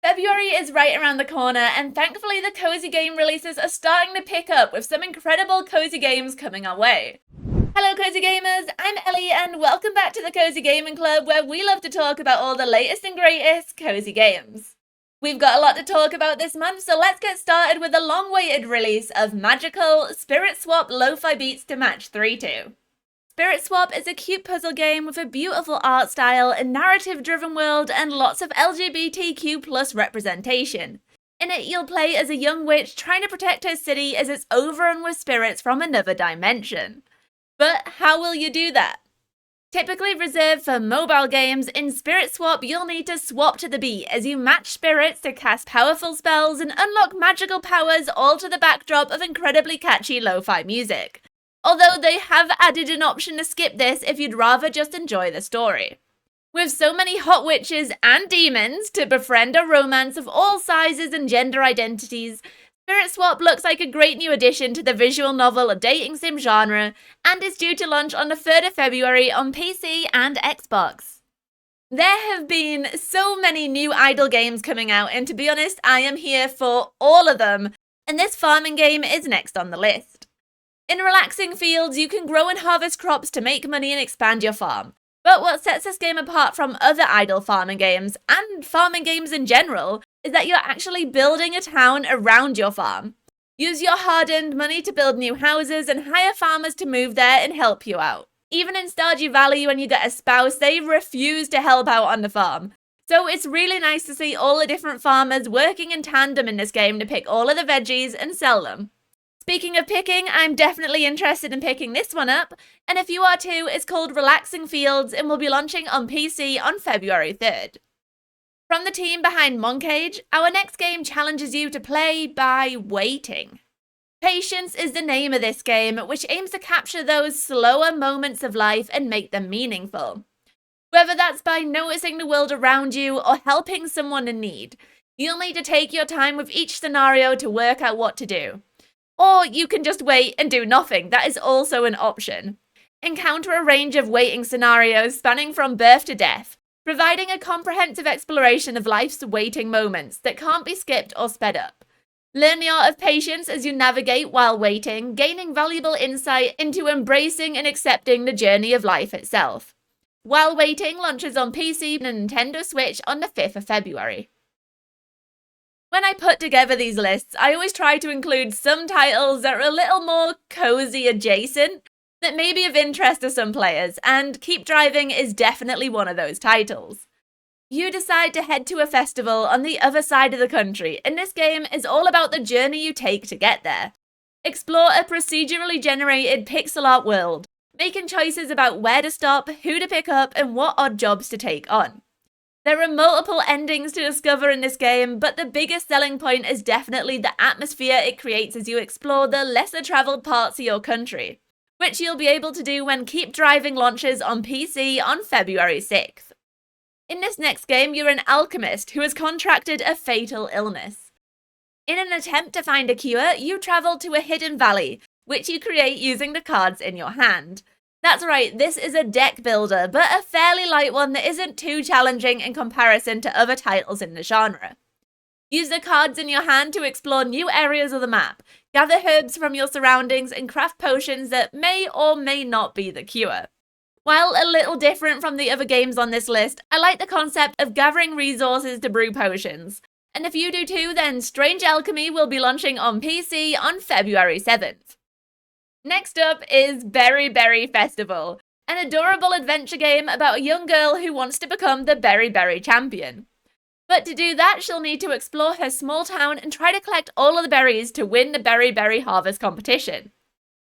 February is right around the corner, and thankfully the cozy game releases are starting to pick up with some incredible cozy games coming our way. Hello cozy gamers, I'm Ellie and welcome back to the Cozy Gaming Club, where we love to talk about all the latest and greatest cozy games. We've got a lot to talk about this month, so let's get started with the long-awaited release of Magical Spirit Swap Lo-Fi Beats to Match 3-2. Spirit Swap is a cute puzzle game with a beautiful art style, a narrative-driven world, and lots of LGBTQ+ representation. In it, you'll play as a young witch trying to protect her city as it's overrun with spirits from another dimension. But how will you do that? Typically reserved for mobile games, in Spirit Swap you'll need to swap to the beat as you match spirits to cast powerful spells and unlock magical powers, all to the backdrop of incredibly catchy lo-fi music. Although they have added an option to skip this if you'd rather just enjoy the story. With so many hot witches and demons to befriend a romance of all sizes and gender identities, Spirit Swap looks like a great new addition to the visual novel dating sim genre and is due to launch on the 3rd of February on PC and Xbox. There have been so many new idle games coming out, and to be honest, I am here for all of them, and this farming game is next on the list. In relaxing fields, you can grow and harvest crops to make money and expand your farm. But what sets this game apart from other idle farming games, and farming games in general, is that you're actually building a town around your farm. Use your hard-earned money to build new houses and hire farmers to move there and help you out. Even in Stardew Valley, when you get a spouse, they refuse to help out on the farm. So it's really nice to see all the different farmers working in tandem in this game to pick all of the veggies and sell them. Speaking of picking, I'm definitely interested in picking this one up, and if you are too, it's called Relaxing Fields and will be launching on PC on February 3rd. From the team behind Moncage, our next game challenges you to play by waiting. Patience is the name of this game, which aims to capture those slower moments of life and make them meaningful. Whether that's by noticing the world around you or helping someone in need, you'll need to take your time with each scenario to work out what to do. Or you can just wait and do nothing. That is also an option. Encounter a range of waiting scenarios spanning from birth to death, providing a comprehensive exploration of life's waiting moments that can't be skipped or sped up. Learn the art of patience as you navigate while waiting, gaining valuable insight into embracing and accepting the journey of life itself. While Waiting launches on PC and Nintendo Switch on the 5th of February. When I put together these lists, I always try to include some titles that are a little more cozy adjacent that may be of interest to some players, and Keep Driving is definitely one of those titles. You decide to head to a festival on the other side of the country, and this game is all about the journey you take to get there. Explore a procedurally generated pixel art world, making choices about where to stop, who to pick up, and what odd jobs to take on. There are multiple endings to discover in this game, but the biggest selling point is definitely the atmosphere it creates as you explore the lesser travelled parts of your country, which you'll be able to do when Keep Driving launches on PC on February 6th. In this next game, you're an alchemist who has contracted a fatal illness. In an attempt to find a cure, you travel to a hidden valley, which you create using the cards in your hand. That's right, this is a deck builder, but a fairly light one that isn't too challenging in comparison to other titles in the genre. Use the cards in your hand to explore new areas of the map, gather herbs from your surroundings, and craft potions that may or may not be the cure. While a little different from the other games on this list, I like the concept of gathering resources to brew potions. And if you do too, then Strange Alchemy will be launching on PC on February 7th. Next up is Berry Berry Festival, an adorable adventure game about a young girl who wants to become the Berry Berry champion. But to do that, she'll need to explore her small town and try to collect all of the berries to win the Berry Berry Harvest competition.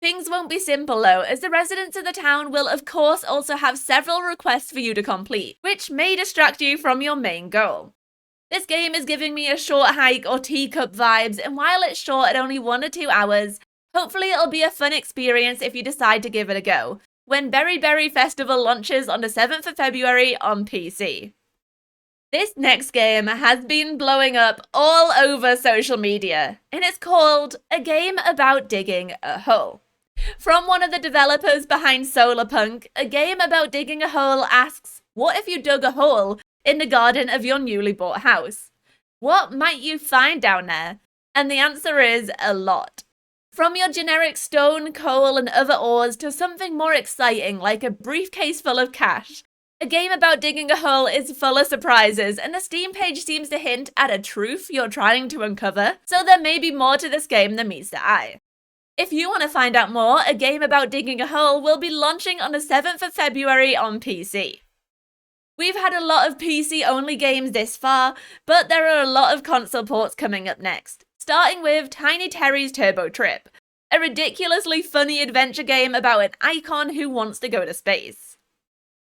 Things won't be simple though, as the residents of the town will of course also have several requests for you to complete, which may distract you from your main goal. This game is giving me a short hike or teacup vibes, and while it's short at only 1 to 2 hours, hopefully it'll be a fun experience if you decide to give it a go, when Berry Berry Festival launches on the 7th of February on PC. This next game has been blowing up all over social media, and it's called A Game About Digging a Hole. From one of the developers behind Solarpunk, A Game About Digging a Hole asks, what if you dug a hole in the garden of your newly bought house? What might you find down there? And the answer is a lot. From your generic stone, coal, and other ores to something more exciting like a briefcase full of cash. A game about digging a hole is full of surprises, and the Steam page seems to hint at a truth you're trying to uncover, so there may be more to this game than meets the eye. If you want to find out more, a game about digging a hole will be launching on the 7th of February on PC. We've had a lot of PC-only games this far, but there are a lot of console ports coming up next, starting with Tiny Terry's Turbo Trip, a ridiculously funny adventure game about an icon who wants to go to space.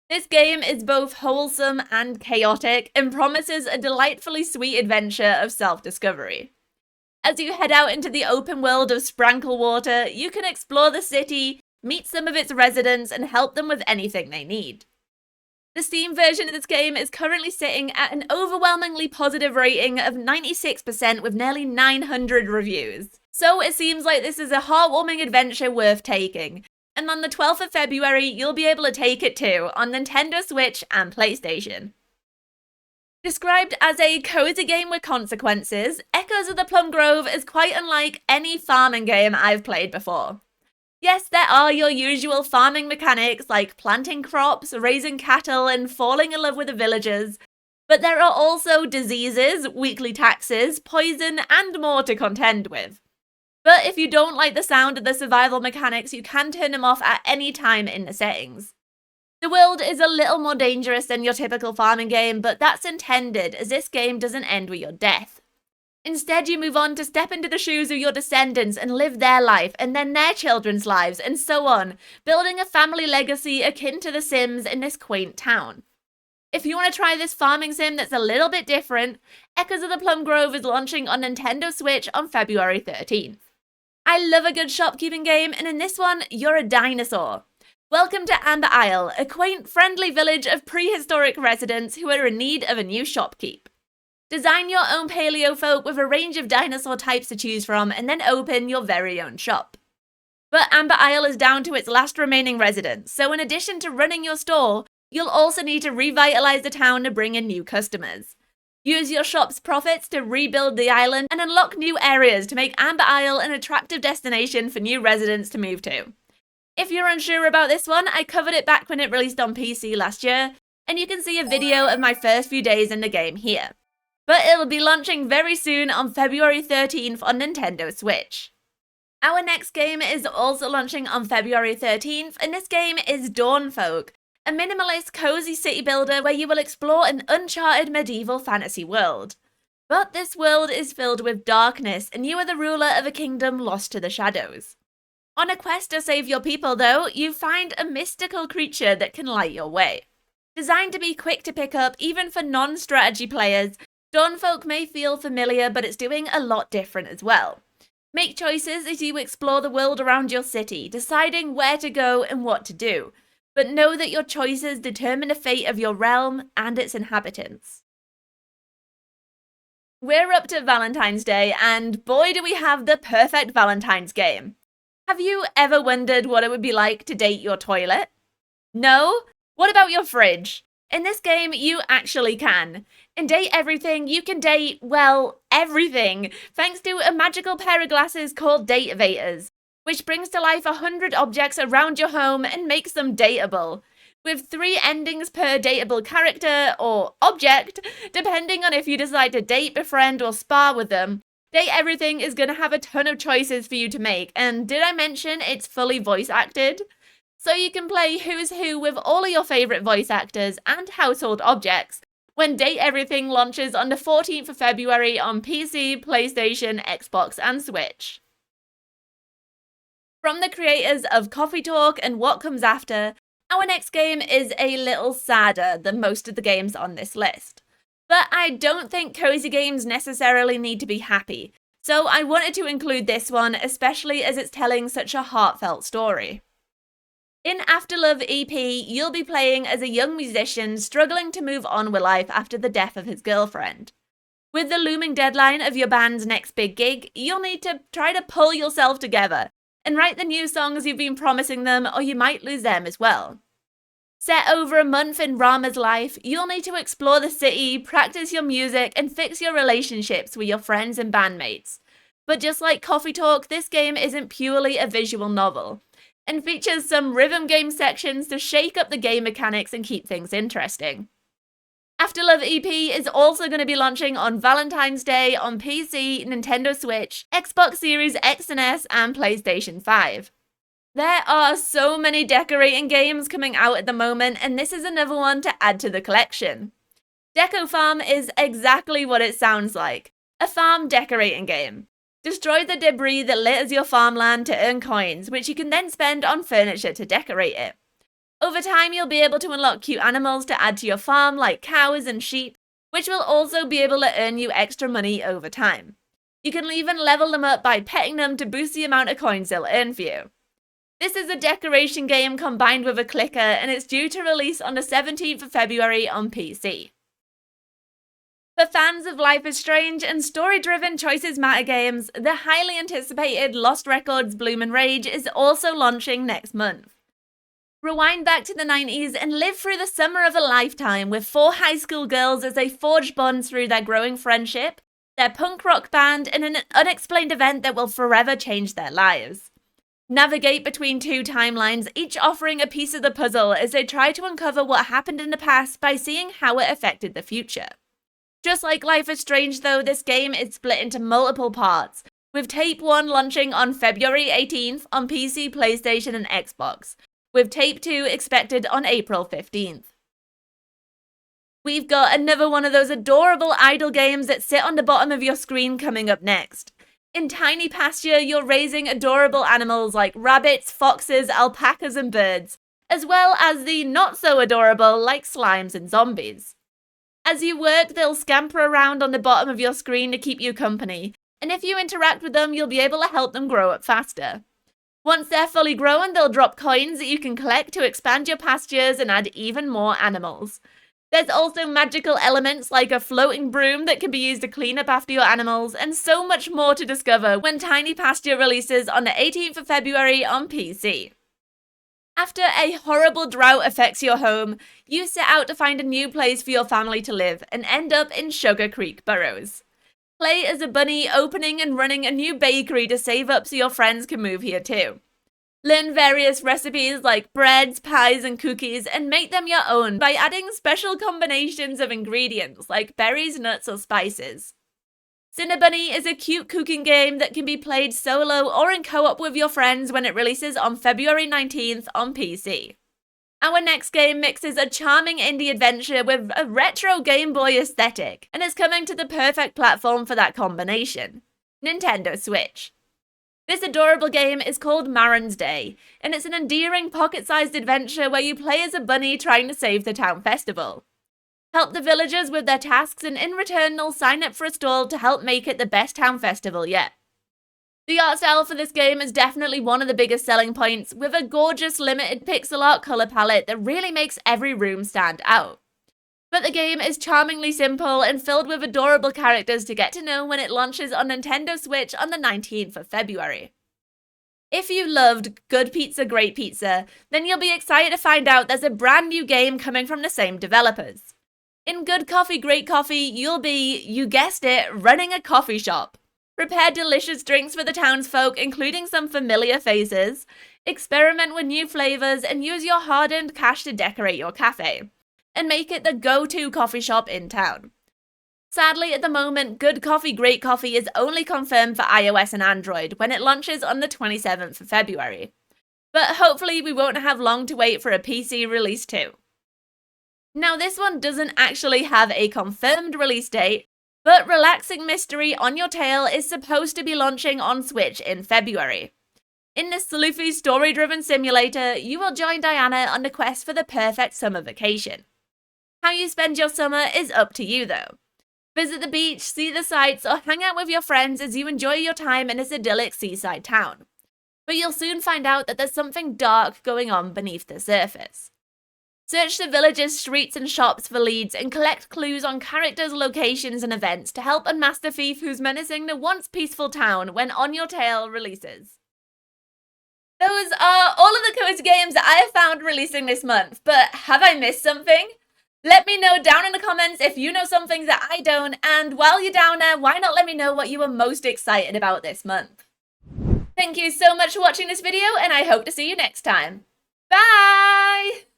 This game is both wholesome and chaotic and promises a delightfully sweet adventure of self-discovery. As you head out into the open world of Sprankle Water, you can explore the city, meet some of its residents, and help them with anything they need. The Steam version of this game is currently sitting at an overwhelmingly positive rating of 96% with nearly 900 reviews. So it seems like this is a heartwarming adventure worth taking. And on the 12th of February, you'll be able to take it too on Nintendo Switch and PlayStation. Described as a cozy game with consequences, Echoes of the Plum Grove is quite unlike any farming game I've played before. Yes, there are your usual farming mechanics like planting crops, raising cattle, and falling in love with the villagers, but there are also diseases, weekly taxes, poison, and more to contend with. But if you don't like the sound of the survival mechanics, you can turn them off at any time in the settings. The world is a little more dangerous than your typical farming game, but that's intended, as this game doesn't end with your death. Instead, you move on to step into the shoes of your descendants and live their life, and then their children's lives, and so on, building a family legacy akin to The Sims in this quaint town. If you want to try this farming sim that's a little bit different, Echoes of the Plum Grove is launching on Nintendo Switch on February 13th. I love a good shopkeeping game, and in this one, you're a dinosaur. Welcome to Amber Isle, a quaint, friendly village of prehistoric residents who are in need of a new shopkeep. Design your own paleo folk with a range of dinosaur types to choose from, and then open your very own shop. But Amber Isle is down to its last remaining residents, so in addition to running your store, you'll also need to revitalize the town to bring in new customers. Use your shop's profits to rebuild the island and unlock new areas to make Amber Isle an attractive destination for new residents to move to. If you're unsure about this one, I covered it back when it released on PC last year, and you can see a video of my first few days in the game here. But it'll be launching very soon on February 13th on Nintendo Switch. Our next game is also launching on February 13th, and this game is Dawnfolk, a minimalist, cozy city builder where you will explore an uncharted medieval fantasy world. But this world is filled with darkness, and you are the ruler of a kingdom lost to the shadows. On a quest to save your people, though, you find a mystical creature that can light your way. Designed to be quick to pick up, even for non-strategy players, Dawnfolk may feel familiar, but it's doing a lot different as well. Make choices as you explore the world around your city, deciding where to go and what to do. But know that your choices determine the fate of your realm and its inhabitants. We're up to Valentine's Day, and boy do we have the perfect Valentine's game. Have you ever wondered what it would be like to date your toilet? No? What about your fridge? In this game, you actually can. In Date Everything, you can date, well, everything, thanks to a magical pair of glasses called Datavators, which brings to life 100 objects around your home and makes them dateable, with 3 endings per dateable character or object, depending on if you decide to date, befriend, or spar with them. Date Everything is going to have a ton of choices for you to make, and did I mention it's fully voice acted? So you can play Who's Who with all of your favourite voice actors and household objects when Date Everything launches on the 14th of February on PC, PlayStation, Xbox, and Switch. From the creators of Coffee Talk and What Comes After, our next game is a little sadder than most of the games on this list. But I don't think cozy games necessarily need to be happy, so I wanted to include this one, especially as it's telling such a heartfelt story. In Afterlove EP, you'll be playing as a young musician struggling to move on with life after the death of his girlfriend. With the looming deadline of your band's next big gig, you'll need to try to pull yourself together and write the new songs you've been promising them, or you might lose them as well. Set over a month in Rama's life, you'll need to explore the city, practice your music, and fix your relationships with your friends and bandmates. But just like Coffee Talk, this game isn't purely a visual novel, and features some rhythm game sections to shake up the game mechanics and keep things interesting. Afterlove EP is also going to be launching on Valentine's Day on PC, Nintendo Switch, Xbox Series X and S, and PlayStation 5. There are so many decorating games coming out at the moment, and this is another one to add to the collection. Deco Farm is exactly what it sounds like, a farm decorating game. Destroy the debris that litters your farmland to earn coins, which you can then spend on furniture to decorate it. Over time, you'll be able to unlock cute animals to add to your farm, like cows and sheep, which will also be able to earn you extra money over time. You can even level them up by petting them to boost the amount of coins they'll earn for you. This is a decoration game combined with a clicker, and it's due to release on the 17th of February on PC. For fans of Life is Strange and story-driven Choices Matter games, the highly anticipated Lost Records Bloom and Rage is also launching next month. Rewind back to the 90s and live through the summer of a lifetime with 4 high school girls as they forge bonds through their growing friendship, their punk rock band, and an unexplained event that will forever change their lives. Navigate between 2 timelines, each offering a piece of the puzzle as they try to uncover what happened in the past by seeing how it affected the future. Just like Life is Strange though, this game is split into multiple parts, with Tape 1 launching on February 18th on PC, PlayStation, and Xbox, with Tape 2 expected on April 15th. We've got another one of those adorable idle games that sit on the bottom of your screen coming up next. In Tiny Pasture, you're raising adorable animals like rabbits, foxes, alpacas, and birds, as well as the not-so-adorable like slimes and zombies. As you work, they'll scamper around on the bottom of your screen to keep you company, and if you interact with them, you'll be able to help them grow up faster. Once they're fully grown, they'll drop coins that you can collect to expand your pastures and add even more animals. There's also magical elements like a floating broom that can be used to clean up after your animals, and so much more to discover when Tiny Pasture releases on the 18th of February on PC. After a horrible drought affects your home, you set out to find a new place for your family to live and end up in Sugar Creek Burrows. Play as a bunny opening and running a new bakery to save up so your friends can move here too. Learn various recipes like breads, pies, and cookies and make them your own by adding special combinations of ingredients like berries, nuts, or spices. Cinnabunny is a cute cooking game that can be played solo or in co-op with your friends when it releases on February 19th on PC. Our next game mixes a charming indie adventure with a retro Game Boy aesthetic and is coming to the perfect platform for that combination: Nintendo Switch. This adorable game is called Marin's Day, and it's an endearing pocket-sized adventure where you play as a bunny trying to save the town festival. Help the villagers with their tasks, and in return they'll sign up for a stall to help make it the best town festival yet. The art style for this game is definitely one of the biggest selling points, with a gorgeous limited pixel art colour palette that really makes every room stand out. But the game is charmingly simple and filled with adorable characters to get to know when it launches on Nintendo Switch on the 19th of February. If you loved Good Pizza, Great Pizza, then you'll be excited to find out there's a brand new game coming from the same developers. In Good Coffee, Great Coffee, you'll be, you guessed it, running a coffee shop. Prepare delicious drinks for the townsfolk, including some familiar faces, experiment with new flavors, and use your hard-earned cash to decorate your cafe, and make it the go-to coffee shop in town. Sadly, at the moment, Good Coffee, Great Coffee is only confirmed for iOS and Android when it launches on the 27th of February. But hopefully we won't have long to wait for a PC release too. Now this one doesn't actually have a confirmed release date, but Relaxing Mystery On Your Tail is supposed to be launching on Switch in February. In this sleuthy, story-driven simulator, you will join Diana on the quest for the perfect summer vacation. How you spend your summer is up to you though. Visit the beach, see the sights, or hang out with your friends as you enjoy your time in this idyllic seaside town. But you'll soon find out that there's something dark going on beneath the surface. Search the village's streets and shops for leads and collect clues on characters, locations, and events to help unmask the thief who's menacing the once peaceful town when On Your Tail releases. Those are all of the cozy games that I have found releasing this month, but have I missed something? Let me know down in the comments if you know something that I don't, and while you're down there, why not let me know what you were most excited about this month? Thank you so much for watching this video, and I hope to see you next time. Bye!